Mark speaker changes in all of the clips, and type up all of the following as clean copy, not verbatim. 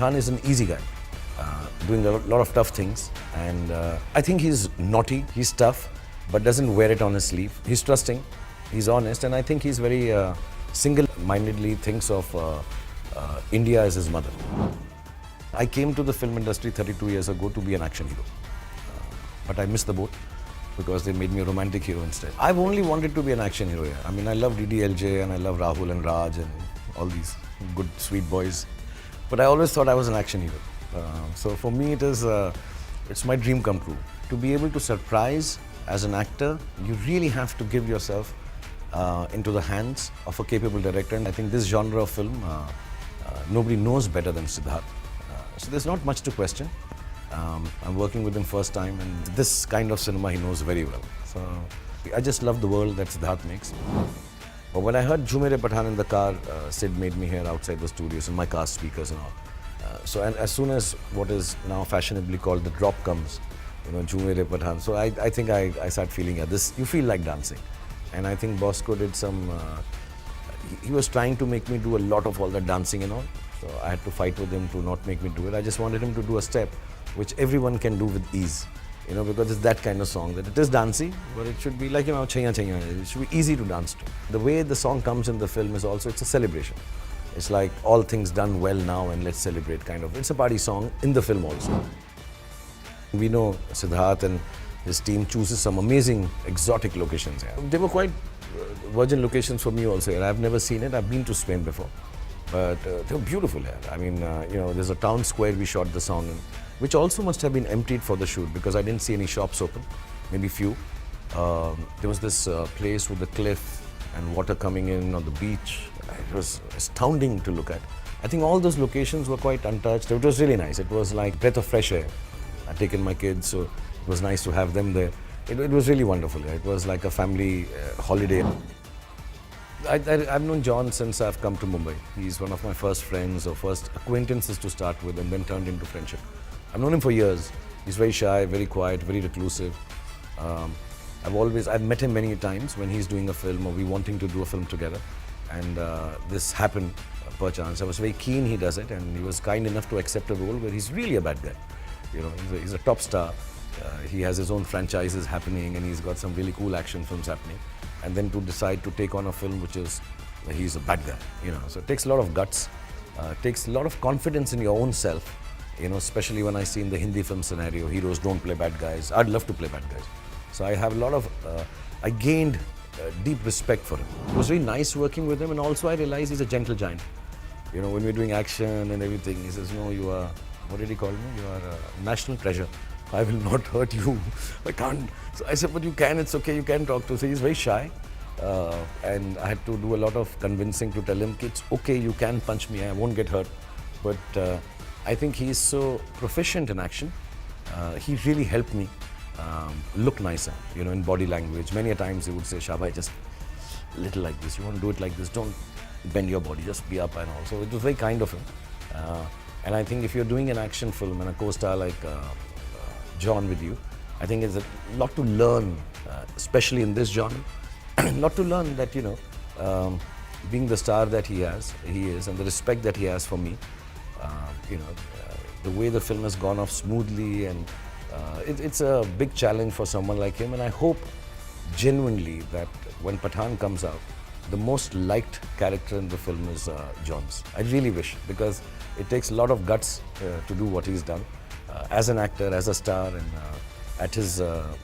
Speaker 1: Pathan is an easy guy, doing a lot of tough things. And I think he's naughty, he's tough, but doesn't wear it on his sleeve. He's trusting, he's honest, and I think he's very single-mindedly thinks of India as his mother. I came to the film industry 32 years ago to be an action hero. But I missed the boat because they made me a romantic hero instead. I've only wanted to be an action hero, yeah. I mean, I love DDLJ and I love Rahul and Raj and all these good, sweet boys. But I always thought I was an action hero. So for me, it's my dream come true. To be able to surprise as an actor, you really have to give yourself into the hands of a capable director. And I think this genre of film, nobody knows better than Siddharth. So there's not much to question. I'm working with him first time, and this kind of cinema he knows very well. So I just love the world that Siddharth makes. But when I heard Jhumere Pathan in the car, Sid made me hear outside the studios in my car speakers and all. And as soon as what is now fashionably called the drop comes, you know, Jhumere Pathan. So I think I start feeling, yeah, this, you feel like dancing. And I think Bosco did some, he was trying to make me do a lot of all that dancing and all. So I had to fight with him to not make me do it. I just wanted him to do a step which everyone can do with ease, you know, because it's that kind of song that it is dancey, but it should be like, you know, chaiya chaiya. It should be easy to dance to. The way the song comes in the film is also, it's a celebration. It's like all things done well now and let's celebrate kind of. It's a party song in the film also. We know Siddharth and his team chooses some amazing exotic locations here. They were quite virgin locations for me also here. I've never seen it. I've been to Spain before. But they were beautiful here. I mean, you know, there's a town square we shot the song in, which also must have been emptied for the shoot because I didn't see any shops open, maybe few. There was this place with the cliff and water coming in on the beach. It was astounding to look at. I think all those locations were quite untouched. It was really nice. It was like breath of fresh air. I'd taken my kids, so it was nice to have them there. It was really wonderful. It was like a family holiday. I've known John since I've come to Mumbai. He's one of my first friends or first acquaintances to start with and then turned into friendship. I've known him for years. He's very shy, very quiet, very reclusive. I've met him many times when he's doing a film or we wanting to do a film together. And this happened perchance. I was very keen he does it, and he was kind enough to accept a role where he's really a bad guy. You know, he's a top star. He has his own franchises happening and he's got some really cool action films happening. And then to decide to take on a film which is, he's a bad guy, you know. So it takes a lot of guts, takes a lot of confidence in your own self, you know, especially when I see in the Hindi film scenario, heroes don't play bad guys. I'd love to play bad guys. So I have a lot of, I gained deep respect for him. It was really nice working with him, and also I realized he's a gentle giant. You know, when we're doing action and everything, he says, no, you are, what did he call me? You are a national treasure. I will not hurt you. I can't. So I said, but you can, it's okay, you can talk to. So he's very shy. And I had to do a lot of convincing to tell him, it's okay, you can punch me, I won't get hurt. But I think he's so proficient in action. He really helped me look nicer, you know, in body language. Many a times he would say, Shabhai, just a little like this. You want to do it like this, don't bend your body, just be up and all. So it was very kind of him. And I think if you're doing an action film and a co-star like John with you, I think there's a lot to learn, especially in this genre. A lot to learn that, you know, being the star that he is, and the respect that he has for me, you know, the way the film has gone off smoothly, and it's a big challenge for someone like him. And I hope genuinely that when Pathan comes out, the most liked character in the film is John's. I really wish, because it takes a lot of guts to do what he's done. As an actor, as a star, and at his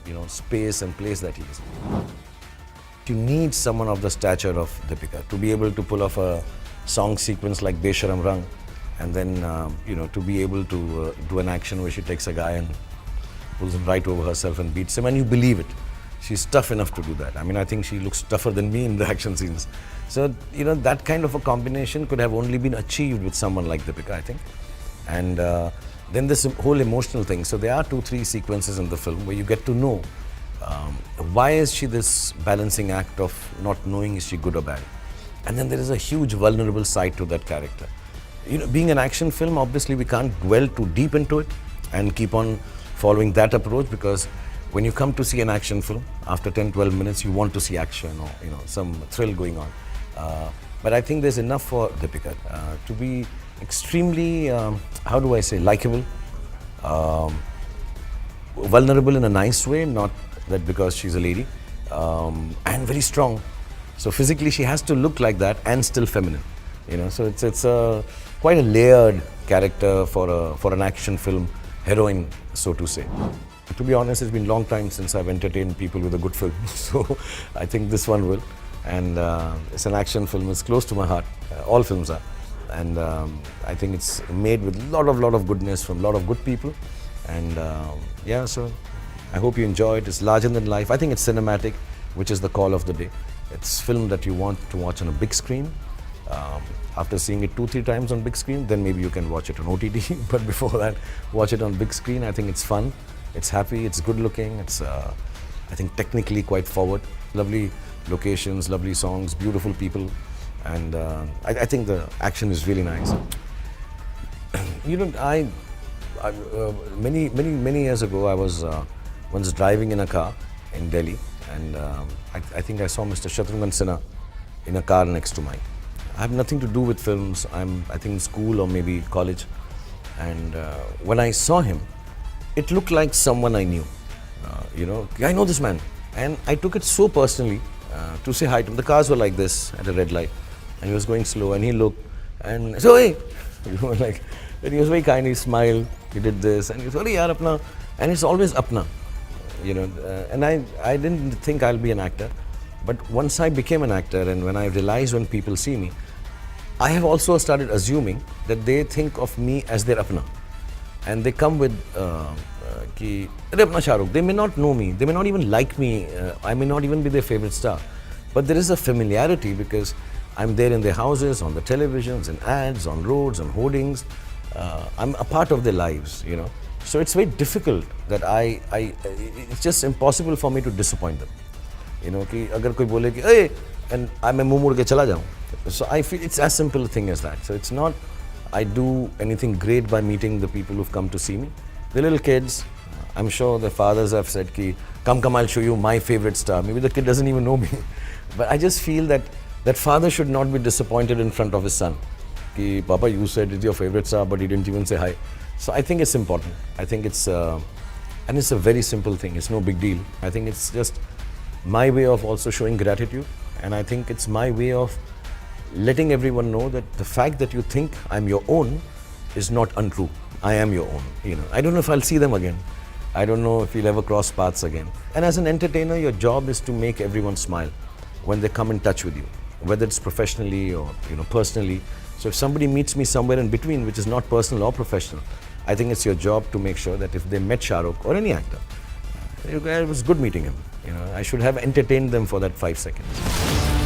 Speaker 1: you know, space and place that he is. You need someone of the stature of Deepika to be able to pull off a song sequence like Besharam Rang, and then you know, to be able to do an action where she takes a guy and pulls him right over herself and beats him, and you believe it. She's tough enough to do that. I mean, I think she looks tougher than me in the action scenes. So, you know, that kind of a combination could have only been achieved with someone like Deepika, I think. And then this whole emotional thing. So there are 2-3 sequences in the film where you get to know why is she this balancing act of not knowing is she good or bad. And then there is a huge vulnerable side to that character. You know, being an action film, obviously we can't dwell too deep into it and keep on following that approach, because when you come to see an action film, after 10-12 minutes you want to see action or, you know, some thrill going on. But I think there's enough for Deepika to be extremely, how do I say, likable, um, vulnerable in a nice way, not that because she's a lady, and very strong. So physically she has to look like that and still feminine, So it's quite a layered character for an action film heroine, so to say. To be honest, it's been a long time since I've entertained people with a good film, so I think this one will. And it's an action film. It's close to my heart. All films are, and I think it's made with a lot of goodness from a lot of good people. And yeah, so I hope you enjoy it. It's larger than life. I think it's cinematic, which is the call of the day. It's film that you want to watch on a big screen. After seeing it 2-3 times on big screen, then maybe you can watch it on OTT. But before that, watch it on big screen. I think it's fun. It's happy. It's good looking. It's I think technically quite forward. Lovely locations, lovely songs, beautiful people, and I think the action is really nice. Many years ago, I was once driving in a car in Delhi, and I think I saw Mr. Shatrughan Sinha in a car next to mine. I have nothing to do with films. I think in school or maybe college, and when I saw him, it looked like someone I knew. I know this man, and I took it so personally to say hi to him. The cars were like this at a red light, and he was going slow, and he looked, and so hey, like, and he was very kind. He smiled. He did this, and he was sorry, yaar, apna, and it's always apna, And I didn't think I'll be an actor, but once I became an actor, and when I realized when people see me, I have also started assuming that they think of me as their apna, and they come with ki, "Arey apna Shah Rukh." They may not know me, they may not even like me, I may not even be their favorite star, but there is a familiarity because I'm there in their houses, on the televisions, in ads, on roads, on hoardings. I'm a part of their lives, So it's very difficult that it's just impossible for me to disappoint them. कि अगर कोई बोले कि hey, and I मैं मुंह मुड़ के चला जाऊँ. So I feel it's as simple a thing as that. So it's not I do anything great by meeting the people who've come to see me. The little kids, I'm sure the fathers have said ki, come, I'll show you my favorite star. Maybe the kid doesn't even know me. But I just feel that father should not be disappointed in front of his son. Ki, Papa, you said it's your favorite star, but he didn't even say hi. So I think it's important. I think and it's a very simple thing. It's no big deal. I think it's just my way of also showing gratitude. And I think it's my way of letting everyone know that the fact that you think I'm your own is not untrue. I am your own. I don't know if I'll see them again. I don't know if we'll ever cross paths again. And as an entertainer, your job is to make everyone smile when they come in touch with you, whether it's professionally or personally. So if somebody meets me somewhere in between, which is not personal or professional, I think it's your job to make sure that if they met Shah Rukh or any actor, it was good meeting him. I should have entertained them for that 5 seconds.